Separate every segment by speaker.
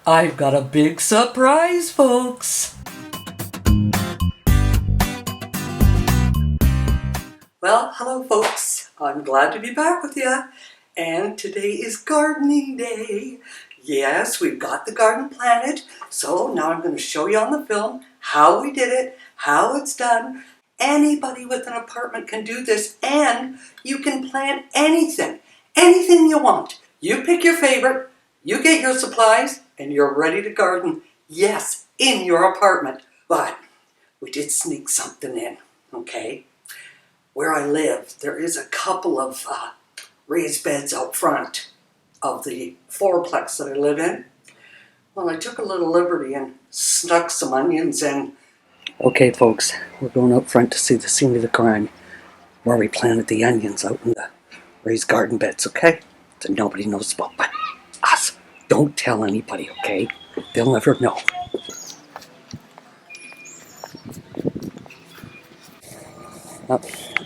Speaker 1: I've got a big surprise, folks! Well, hello folks. I'm glad to be back with you. And today is gardening day. Yes, we've got the garden planted. So now I'm going to show you on the film how we did it, how it's done. Anybody with an apartment can do this, and you can plant anything you want. You pick your favorite, you get your supplies, and you're ready to garden. Yes, in your apartment. But we did sneak something in, okay? Where I live, there is a couple of raised beds out front of the fourplex that I live in. Well, I took a little liberty and snuck some onions in. Okay, folks, we're going out front to see the scene of the crime where we planted the onions out in the raised garden beds, okay? So nobody knows about but us. Don't tell anybody, okay? They'll never know. Now,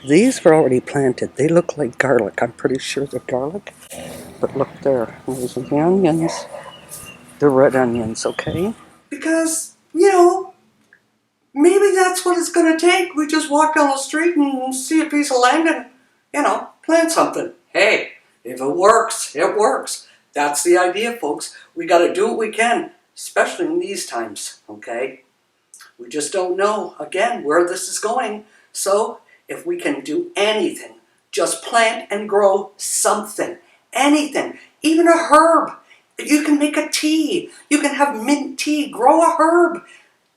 Speaker 1: these were already planted. They look like garlic. I'm pretty sure they're garlic. But look there. Those are the onions. They're red onions, okay? Because, maybe that's what it's going to take. We just walk down the street and see a piece of land and, plant something. Hey, if it works, it works. That's the idea, folks. We got to do what we can, especially in these times, okay? We just don't know, again, where this is going. So, if we can do anything, just plant and grow something. Anything. Even a herb. You can make a tea. You can have mint tea. Grow a herb.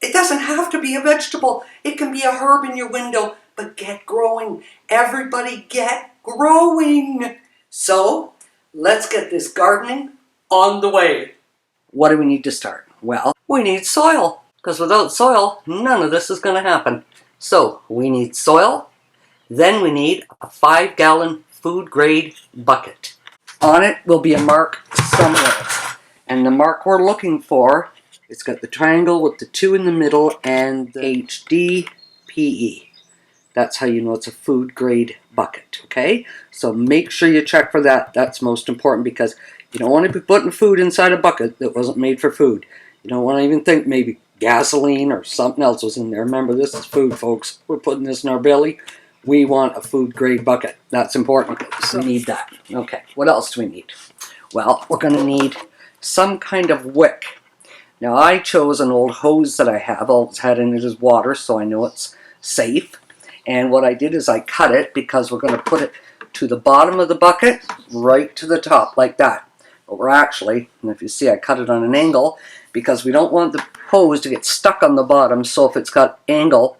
Speaker 1: It doesn't have to be a vegetable. It can be a herb in your window. But get growing. Everybody get growing. So, let's get this gardening on the way. What do we need to start? Well, we need soil. Because without soil, none of this is going to happen. So, we need soil. Then we need a 5-gallon food-grade bucket. On it will be a mark somewhere. And the mark we're looking for, it's got the triangle with the 2 in the middle and the HDPE. That's how you know it's a food-grade bucket, okay? So make sure you check for that. That's most important because you don't want to be putting food inside a bucket that wasn't made for food. You don't want to even think maybe gasoline or something else was in there. Remember, this is food, folks. We're putting this in our belly. We want a food-grade bucket. That's important. So we need that. Okay, what else do we need? Well, we're going to need some kind of wick. Now, I chose an old hose that I have. All it's had in it is water, so I know it's safe. And what I did is I cut it because we're going to put it to the bottom of the bucket, right to the top, like that. But we're actually, and if you see, I cut it on an angle because we don't want the hose to get stuck on the bottom, so if it's got angle,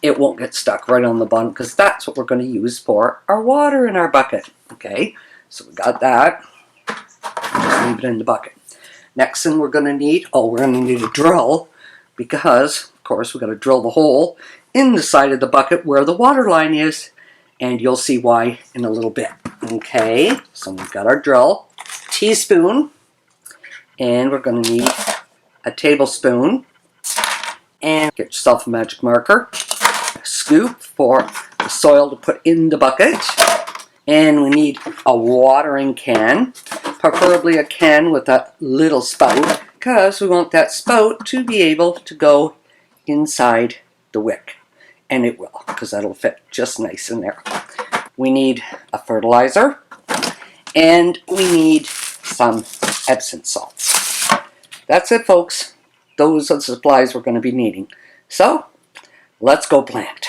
Speaker 1: it won't get stuck right on the bottom because that's what we're going to use for our water in our bucket. Okay, so we got that. Just leave it in the bucket. Next thing we're going to need, we're going to need a drill because, of course, we're going to drill the hole in the side of the bucket where the water line is, and you'll see why in a little bit. Okay, so we've got our drill, teaspoon, and we're going to need a tablespoon, and get yourself a magic marker, a scoop for the soil to put in the bucket, and we need a watering can, preferably a can with a little spout, because we want that spout to be able to go inside the wick. And it will, because that'll fit just nice in there. We need a fertilizer, and we need some Epsom salts. That's it, folks. Those are the supplies we're going to be needing. So, let's go plant.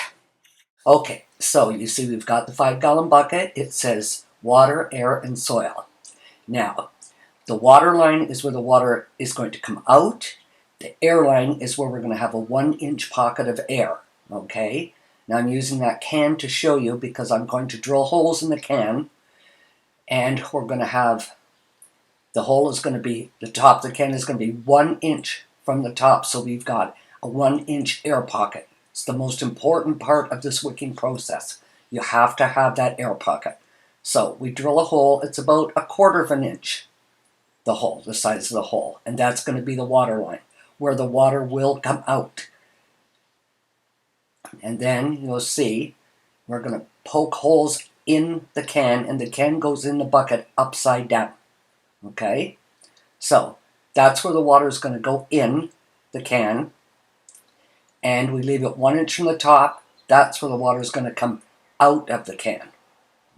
Speaker 1: Okay, so you see we've got the 5-gallon bucket. It says water, air, and soil. Now, the water line is where the water is going to come out. The air line is where we're going to have a 1-inch pocket of air. Okay, now I'm using that can to show you because I'm going to drill holes in the can, and we're going to have, the hole is going to be, the top of the can is going to be 1 inch from the top, so we've got a 1-inch air pocket. It's the most important part of this wicking process. You have to have that air pocket. So we drill a hole, it's about 1/4 of an inch, the hole, the size of the hole, and that's going to be the water line, where the water will come out. And then you'll see we're going to poke holes in the can, and the can goes in the bucket upside down. Okay? So That's where the water is going to go in the can. And we leave it 1 inch from the top. That's where the water is going to come out of the can.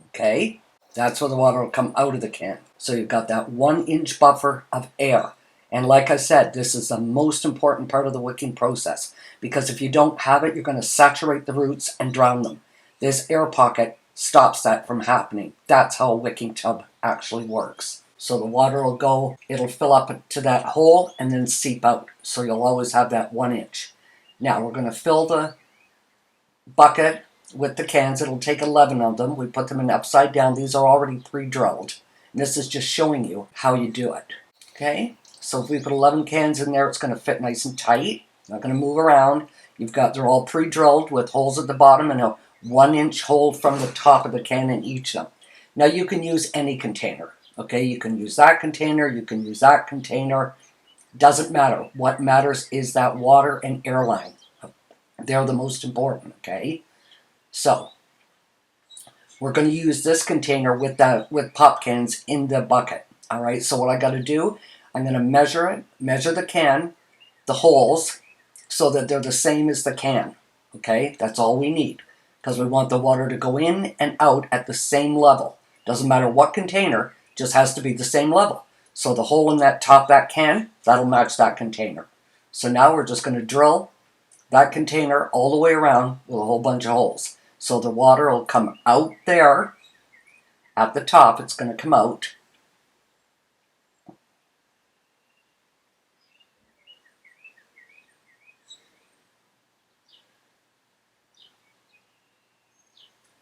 Speaker 1: Okay? That's where the water will come out of the can. So you've got that 1 inch buffer of air. And like I said, this is the most important part of the wicking process, because if you don't have it, you're going to saturate the roots and drown them. This air pocket stops that from happening. That's how a wicking tub actually works. So the water will go, it'll fill up to that hole and then seep out. So you'll always have that 1 inch. Now we're going to fill the bucket with the cans. It'll take 11 of them. We put them in upside down. These are already pre-drilled. And this is just showing you how you do it. Okay? So if we put 11 cans in there, it's going to fit nice and tight. Not going to move around. They're all pre-drilled with holes at the bottom and a 1 inch hole from the top of the can in each of them. Now you can use any container. Okay? You can use that container. You can use that container. Doesn't matter. What matters is that water and air line. They're the most important, okay? So, we're going to use this container with pop cans in the bucket. All right, so what I got to do, I'm going to measure the can, the holes, so that they're the same as the can. Okay, that's all we need, because we want the water to go in and out at the same level. Doesn't matter what container, just has to be the same level. So the hole in that top, that can, that'll match that container. So now we're just going to drill that container all the way around with a whole bunch of holes. So the water will come out there at the top. It's going to come out.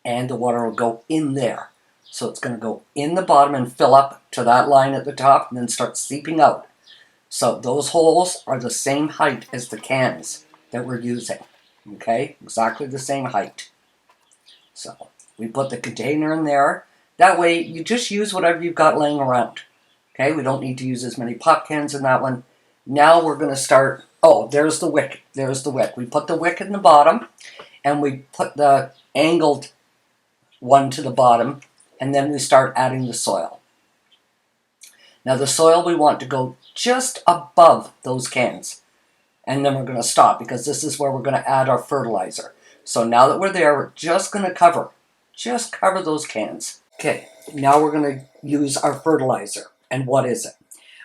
Speaker 1: And the water will go in there. So it's going to go in the bottom and fill up to that line at the top and then start seeping out. So those holes are the same height as the cans that we're using. Okay, exactly the same height. So we put the container in there. That way you just use whatever you've got laying around. Okay, we don't need to use as many pop cans in that one. Now we're going to start. Oh, there's the wick. There's the wick. We put the wick in the bottom and we put the angled one to the bottom, and then we start adding the soil. Now the soil we want to go just above those cans. And then we're going to stop, because this is where we're going to add our fertilizer. So now that we're there, we're just going to cover those cans. Okay, now we're going to use our fertilizer. And what is it?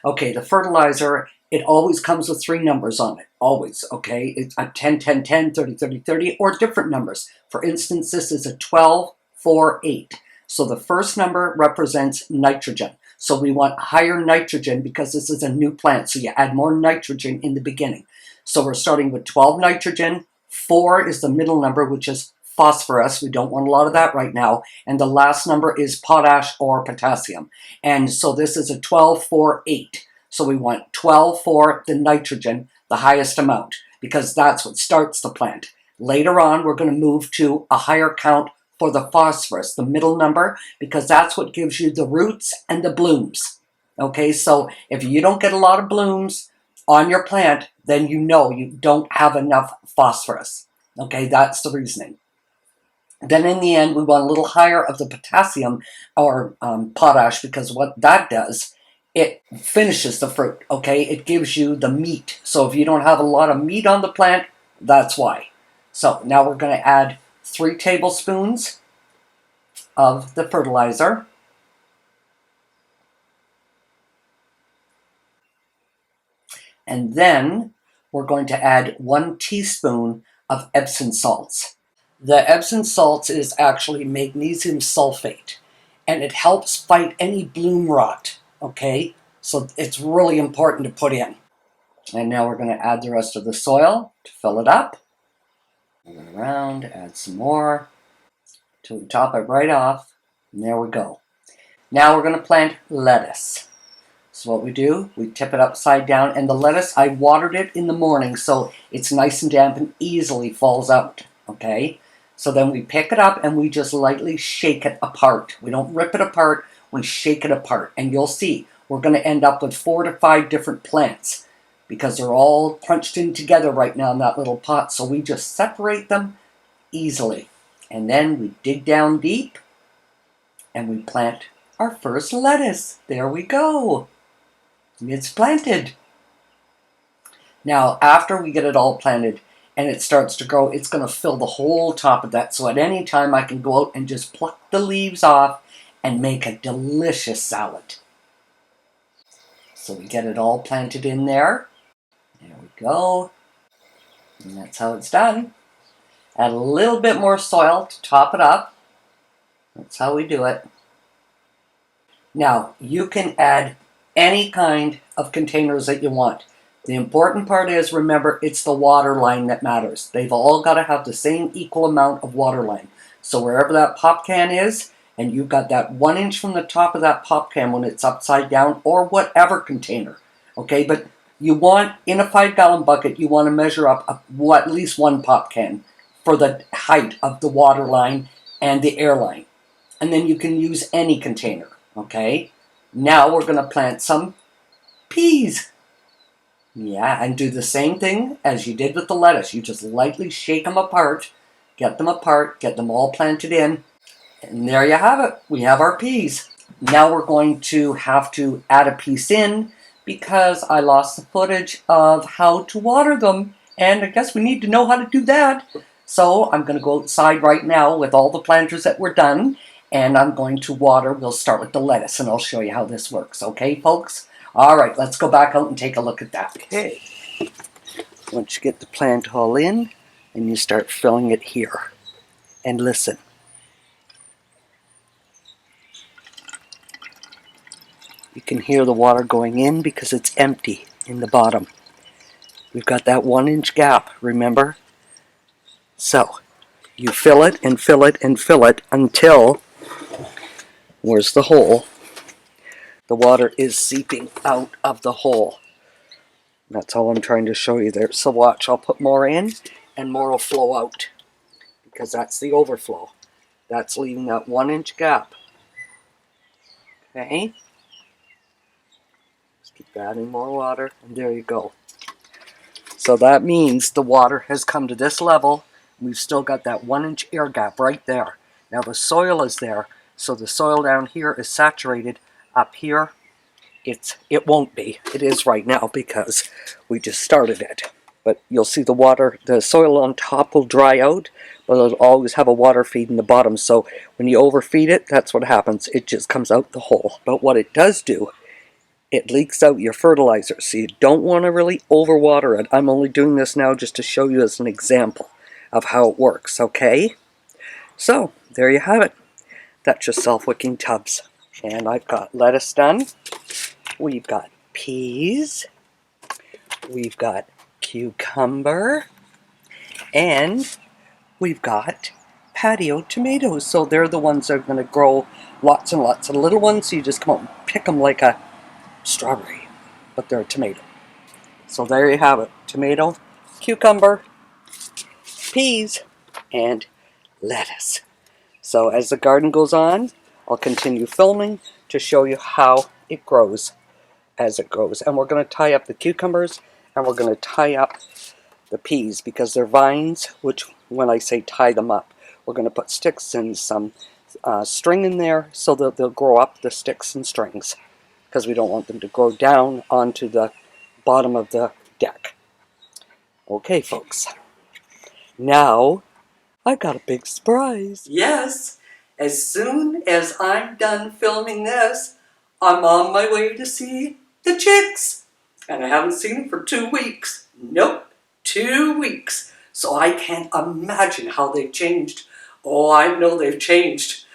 Speaker 1: Okay, the fertilizer, it always comes with 3 numbers on it. Always, okay? It's a 10, 10, 10, 30, 30, 30, or different numbers. For instance, this is a 12, 4, 8. So the first number represents nitrogen. So we want higher nitrogen because this is a new plant. So you add more nitrogen in the beginning. So we're starting with 12 nitrogen. 4 is the middle number, which is phosphorus. We don't want a lot of that right now. And the last number is potash or potassium. And so this is a 12, 4, 8. So we want 12 for the nitrogen, the highest amount, because that's what starts the plant. Later on, we're going to move to a higher count for the phosphorus, the middle number, because that's what gives you the roots and the blooms. Okay, so if you don't get a lot of blooms on your plant, then you know you don't have enough phosphorus. Okay, that's the reasoning. Then in the end, we want a little higher of the potassium or potash, because what that does, it finishes the fruit, okay? It gives you the meat. So if you don't have a lot of meat on the plant, that's why. So now we're going to add 3 tablespoons of the fertilizer. And then we're going to add 1 teaspoon of Epsom salts. The Epsom salts is actually magnesium sulfate, and it helps fight any bloom rot, okay? So it's really important to put in. And now we're going to add the rest of the soil to fill it up. Move it around, add some more till we top it right off. And there we go. Now we're going to plant lettuce. So what we do, we tip it upside down, and the lettuce, I watered it in the morning so it's nice and damp and easily falls out, okay? So then we pick it up and we just lightly shake it apart. We don't rip it apart, we shake it apart. And you'll see, we're going to end up with 4 to 5 different plants because they're all crunched in together right now in that little pot. So we just separate them easily. And then we dig down deep and we plant our first lettuce. There we go. It's planted. Now, after we get it all planted and it starts to grow, it's going to fill the whole top of that. So at any time I can go out and just pluck the leaves off and make a delicious salad. So we get it all planted in there. There we go. And that's how it's done. Add a little bit more soil to top it up. That's how we do it. Now, you can add any kind of containers that you want. The important part is, remember, it's the water line that matters. They've all got to have the same equal amount of water line. So wherever that pop can is, and you've got that 1 inch from the top of that pop can when it's upside down, or whatever container, okay? But you want, in a 5-gallon bucket, you want to measure up at least 1 pop can for the height of the water line and the air line. And then you can use any container, okay? Now we're going to plant some peas. Yeah, and do the same thing as you did with the lettuce. You just lightly shake them apart, get them all planted in. And there you have it. We have our peas. Now we're going to have to add a piece in because I lost the footage of how to water them. And I guess we need to know how to do that. So I'm going to go outside right now with all the planters that were done. And I'm going to water. We'll start with the lettuce and I'll show you how this works. Okay, folks? All right, let's go back out and take a look at that. Okay. Once you get the plant all in, and you start filling it here. And listen. You can hear the water going in because it's empty in the bottom. We've got that 1 inch gap, remember? So, you fill it and fill it and fill it until, where's the hole? The water is seeping out of the hole. That's all I'm trying to show you there. So watch, I'll put more in and more will flow out because that's the overflow. That's leaving that 1 inch gap. Okay? Just keep adding more water and there you go. So that means the water has come to this level. We've still got that 1 inch air gap right there. Now the soil is there, so the soil down here is saturated. Up here, it won't be. It is right now because we just started it. But you'll see the water, the soil on top will dry out, but it'll always have a water feed in the bottom. So when you overfeed it, that's what happens. It just comes out the hole. But what it does do, it leaks out your fertilizer. So you don't want to really overwater it. I'm only doing this now just to show you as an example of how it works, okay? So, there you have it. That's your self-wicking tubs. And I've got lettuce done. We've got peas. We've got cucumber. And we've got patio tomatoes. So they're the ones that are going to grow lots and lots of little ones. So you just come out and pick them like a strawberry. But they're a tomato. So there you have it. Tomato, cucumber, peas, and lettuce. So as the garden goes on, I'll continue filming to show you how it grows as it grows. And we're going to tie up the cucumbers and we're going to tie up the peas because they're vines, which when I say tie them up, we're going to put sticks and some string in there so that they'll grow up the sticks and strings because we don't want them to grow down onto the bottom of the deck. Okay, folks. Now, I've got a big surprise. Yes. As soon as I'm done filming this, I'm on my way to see the chicks. And I haven't seen them for 2 weeks. Nope, 2 weeks. So I can't imagine how they've changed. Oh, I know they've changed.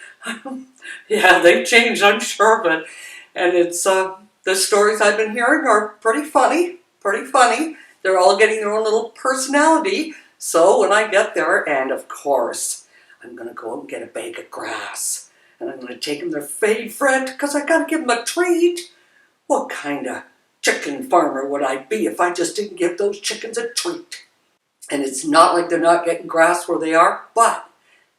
Speaker 1: Yeah, they've changed, I'm sure of it. And it's, the stories I've been hearing are pretty funny. They're all getting their own little personality. So when I get there, and of course, I'm going to go out and get a bag of grass. And I'm going to take them their favorite, because I got to give them a treat. What kind of chicken farmer would I be if I just didn't give those chickens a treat? And it's not like they're not getting grass where they are, but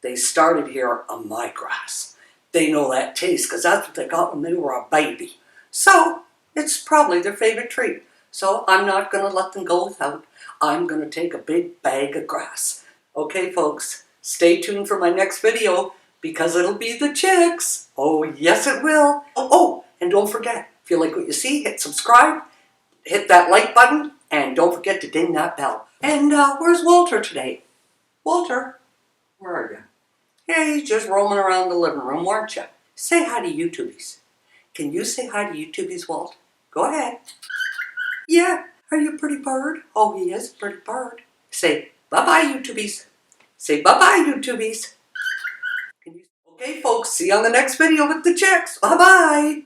Speaker 1: they started here on my grass. They know that taste, because that's what they got when they were a baby. So, it's probably their favorite treat. So I'm not going to let them go without. I'm going to take a big bag of grass. Okay, folks, stay tuned for my next video because it'll be the chicks. Oh, yes, it will. Oh, and don't forget, If you like what you see, hit subscribe, hit that like button, and don't forget to ding that bell. And where's Walter today? Walter, where are you? Yeah, he's just roaming around the living room, weren't you? Say hi to YouTubies. Can you say hi to YouTubies, Walt? Go ahead. Yeah, are you a pretty bird? Oh, he is a pretty bird. Say bye-bye, YouTubies. Say bye-bye, YouTubies. Okay, folks, see you on the next video with the chicks. Bye-bye.